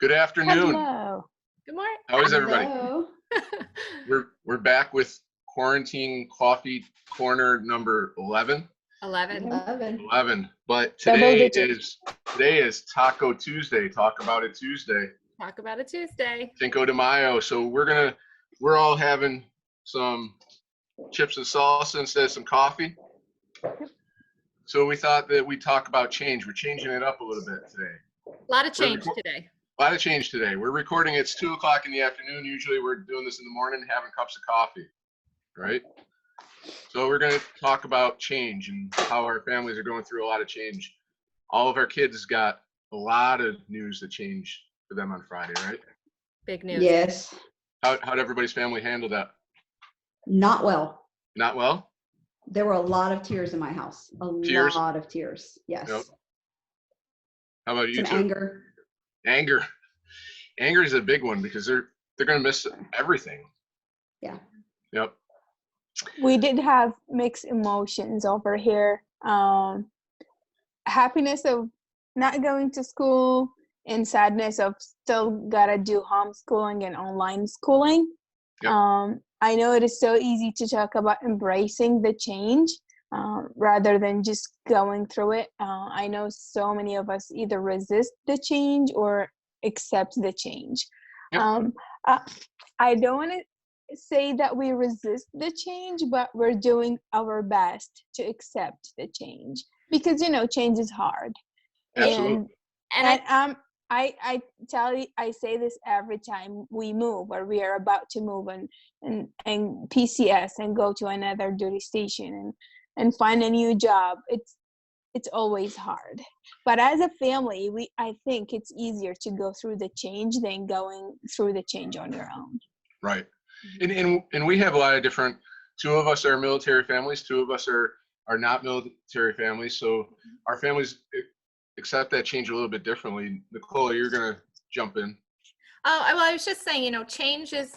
Good afternoon. Hello. Good morning. How is everybody? Hello. We're back with quarantine coffee corner number 11. 11. 11. But Double today digits. is Taco Tuesday. Talk about it Tuesday. Talk about it Tuesday. Cinco de Mayo. So we're all having some chips and salsa instead of some coffee. So we thought that we'd talk about change. We're changing it up a little bit today. A lot of change today. A lot of change today. We're recording. It's 2 o'clock in the afternoon. Usually we're doing this in the morning, having cups of coffee, right? So we're going to talk about change and how our families are going through a lot of change. All of our kids got a lot of news that changed for them on Friday, right? Big news. Yes. How'd everybody's family handle that? Not well. Not well? There were a lot of tears in my house. Tears? Lot of tears. Yes. Yep. How about you Some two? anger. Anger is a big one because they're going to miss everything. Yeah. Yep. We did have mixed emotions over here. Happiness of not going to school and sadness of still gotta do homeschooling and online schooling. Yep. I know it is so easy to talk about embracing the change rather than just going through it. I know so many of us either resist the change or accept the change. Yep. I don't want to say that we resist the change, but we're doing our best to accept the change because, change is hard. Absolutely. And I tell you, I say this every time we move or we are about to move and PCS and go to another duty station and find a new job. It's always hard. But as a family, I think it's easier to go through the change than going through the change on your own. Right. And we have a lot of different, 2 of us are military families, 2 of us are not military families. So our families accept that change a little bit differently. Nicole, you're going to jump in. Oh, well, I was just saying, change is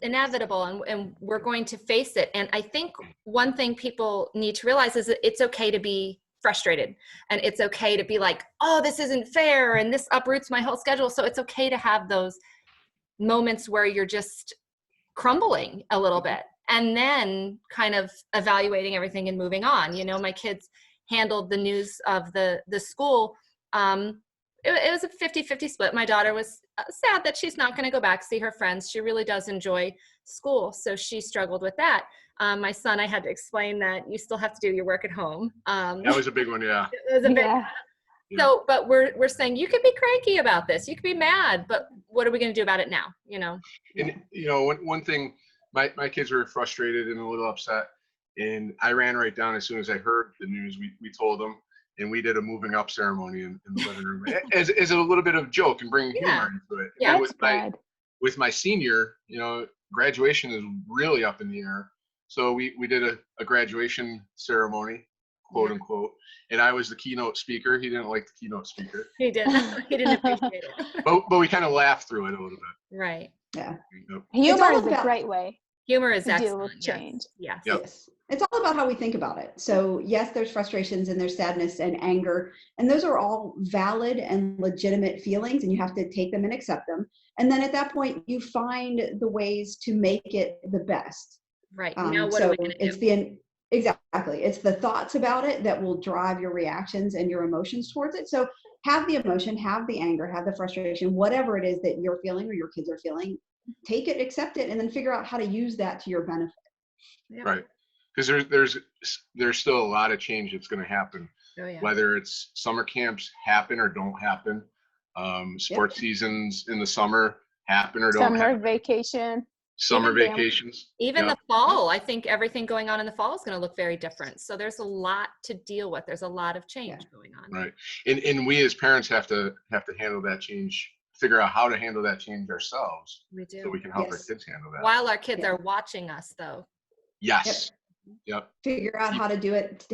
inevitable and we're going to face it. And I think one thing people need to realize is that it's okay to be frustrated and it's okay to be like, oh, this isn't fair and this uproots my whole schedule. So it's okay to have those moments where you're just crumbling a little bit and then kind of evaluating everything and moving on. My kids handled the news of the school. It was a 50-50 split. My daughter was sad that she's not going to go back see her friends. She really does enjoy school, so she struggled with that. My son, I had to explain that you still have to do your work at home. That was a big one, yeah. It was a big one. So, but we're saying you could be cranky about this. You could be mad, but what are we going to do about it now? And one thing, my kids were frustrated and a little upset, and I ran right down as soon as I heard the news. We told them, and we did a moving up ceremony in the living room as a little bit of joke and bringing humor into it. Yeah, with my senior, graduation is really up in the air. So we did a graduation ceremony, quote unquote, and I was the keynote speaker. He didn't like the keynote speaker. He didn't. He didn't appreciate it. But we kind of laughed through it a little bit. Right. Yeah. Yep. Humor is a great way. Humor is to excellent. deal with change. Yes. Yep. Yes. It's all about how we think about it. So yes, there's frustrations and there's sadness and anger, and those are all valid and legitimate feelings, and you have to take them and accept them. And then at that point, you find the ways to make it the best. Right. Now what are we going to do? Exactly. It's the thoughts about it that will drive your reactions and your emotions towards it. So have the emotion, have the anger, have the frustration, whatever it is that you're feeling or your kids are feeling, take it, accept it, and then figure out how to use that to your benefit. Yep. Right. Because there's still a lot of change that's going to happen, whether it's summer camps happen or don't happen, sports seasons in the summer happen or don't happen. Summer vacations. Even the fall, I think everything going on in the fall is going to look very different. So there's a lot to deal with. There's a lot of change going on. Right. And we as parents have to handle that change, figure out how to handle that change ourselves. We do. So we can help our kids handle that. While our kids are watching us, though. Yes. Yep. Figure out how to do it.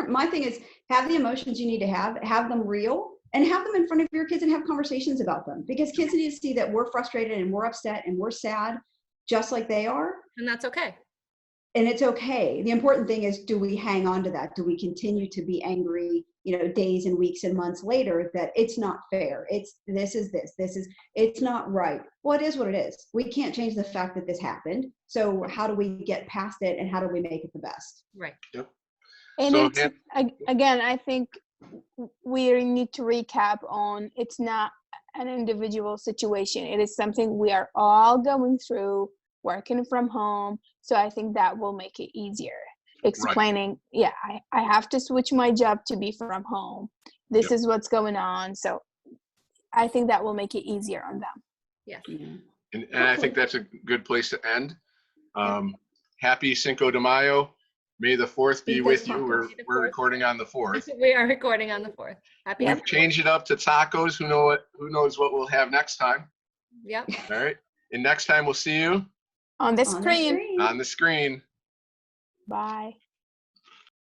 My thing is have the emotions you need to have them real, and have them in front of your kids and have conversations about them, because kids need to see that we're frustrated and we're upset and we're sad just like they are. And that's okay. and it's okay. The important thing is, do we hang on to that? Do we continue to be angry, days and weeks and months later that it's not fair? It's not right. Well, it is what it is. We can't change the fact that this happened. So how do we get past it, and how do we make it the best? Right. Yep. And So, it's, again, I think we need to recap on, it's not an individual situation. It is something we are all going through, working from home. So I think that will make it easier. Explaining, yeah, I have to switch my job to be from home. This is what's going on. So I think that will make it easier on them. Yes. and I think that's a good place to end. Happy Cinco de Mayo. May the 4th be with you. We're recording on the 4th. We are recording on the 4th. Happy. We've changed it up to tacos. Who knows what we'll have next time. Yep. All right. And next time we'll see you On the screen. on the screen. Bye.